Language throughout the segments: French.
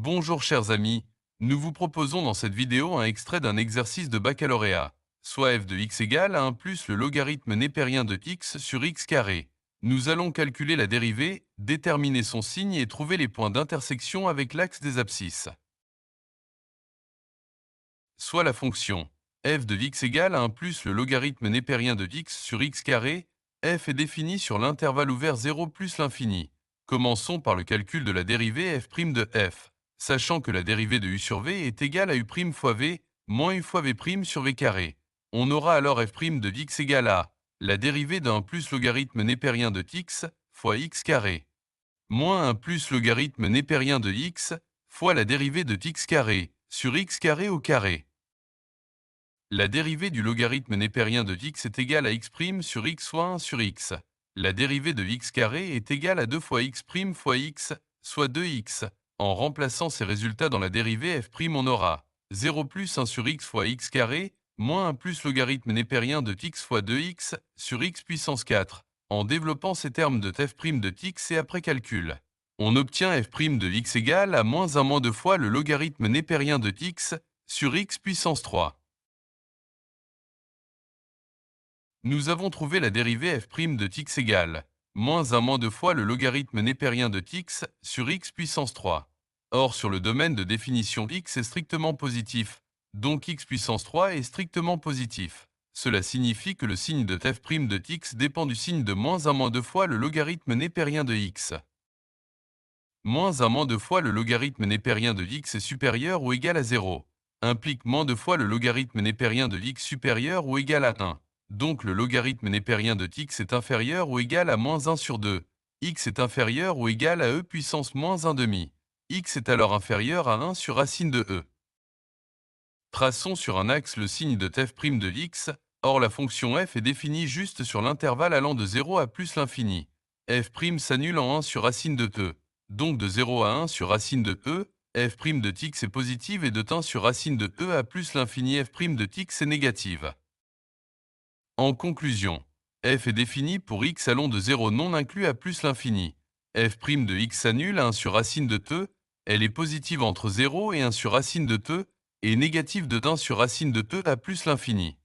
Bonjour chers amis, nous vous proposons dans cette vidéo un extrait d'un exercice de baccalauréat, soit f de x égale à 1 plus le logarithme népérien de x sur x carré. Nous allons calculer la dérivée, déterminer son signe et trouver les points d'intersection avec l'axe des abscisses. Soit la fonction f de x égale à 1 plus le logarithme népérien de x sur x carré, f est définie sur l'intervalle ouvert 0 plus l'infini. Commençons par le calcul de la dérivée f' de f, sachant que la dérivée de u sur v est égale à u' fois v moins u fois v' sur v carré. On aura alors f' de x égale à la dérivée d'un plus logarithme népérien de x fois x carré, moins un plus logarithme népérien de x fois la dérivée de x carré sur x carré au carré. La dérivée du logarithme népérien de x est égale à x' sur x soit 1 sur x. La dérivée de x carré est égale à 2 fois x' fois x, soit 2x. En remplaçant ces résultats dans la dérivée f', on aura 0 plus 1 sur x fois x carré, moins 1 plus logarithme népérien de x fois 2x sur x puissance 4. En développant ces termes de f' de x et après calcul, on obtient f' de x égale à moins 1 moins 2 fois le logarithme népérien de x sur x puissance 3. Nous avons trouvé la dérivée f' de x égale moins 1 moins 2 fois le logarithme népérien de x sur x puissance 3. Or, sur le domaine de définition x est strictement positif, donc x puissance 3 est strictement positif. Cela signifie que le signe de f' de x dépend du signe de moins 1 moins 2 fois le logarithme népérien de x. Moins 1 moins 2 fois le logarithme népérien de x est supérieur ou égal à 0, implique moins 2 fois le logarithme népérien de x supérieur ou égal à 1. Donc le logarithme népérien de x est inférieur ou égal à moins 1 sur 2. X est inférieur ou égal à e puissance moins 1 demi. X est alors inférieur à 1 sur racine de e. Traçons sur un axe le signe de f' de x. Or la fonction f est définie juste sur l'intervalle allant de 0 à plus l'infini. F' s'annule en 1 sur racine de e. Donc de 0 à 1 sur racine de e, f' de x est positive et de 1 sur racine de e à plus l'infini f' de x est négative. En conclusion, f est définie pour x allant de 0 non inclus à plus l'infini. F' de x s'annule à 1 sur racine de e, elle est positive entre 0 et 1 sur racine de e, et négative de 1 sur racine de e à plus l'infini.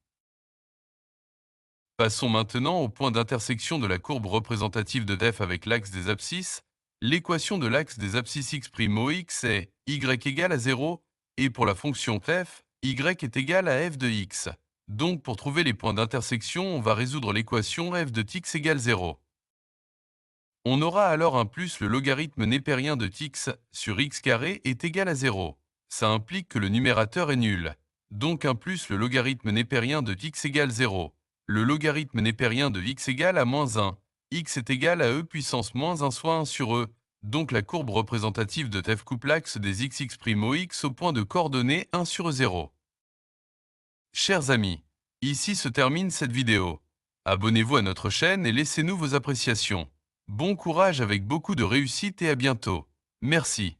Passons maintenant au point d'intersection de la courbe représentative de f avec l'axe des abscisses. L'équation de l'axe des abscisses x' au x est y égale à 0, et pour la fonction f, y est égal à f de x. Donc pour trouver les points d'intersection, on va résoudre l'équation f de x égale 0. On aura alors un plus le logarithme népérien de x sur x carré est égal à 0. Ça implique que le numérateur est nul. Donc un plus le logarithme népérien de x égale 0. Le logarithme népérien de x égale à moins 1. X est égal à e puissance moins 1 soit 1 sur e. Donc la courbe représentative de f coupe l'axe des x' au x au point de coordonnées 1 sur 0. Chers amis, ici se termine cette vidéo. Abonnez-vous à notre chaîne et laissez-nous vos appréciations. Bon courage avec beaucoup de réussite et à bientôt. Merci.